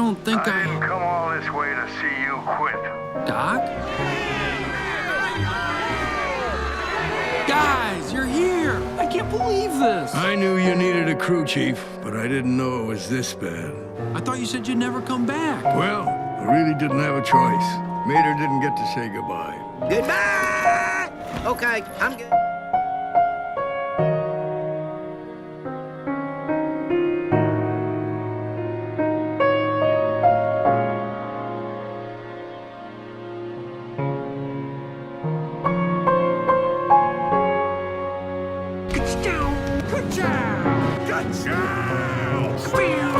don't think I didn't come all this way to see you quit. Doc? Guys, you're here! I can't believe this! I knew you needed a crew chief, but I didn't know it was this bad. I thought you said you'd never come back. Well, I really didn't have a choice. Mater didn't get to say goodbye. Goodbye! Okay, I'm good. Good job! Good job!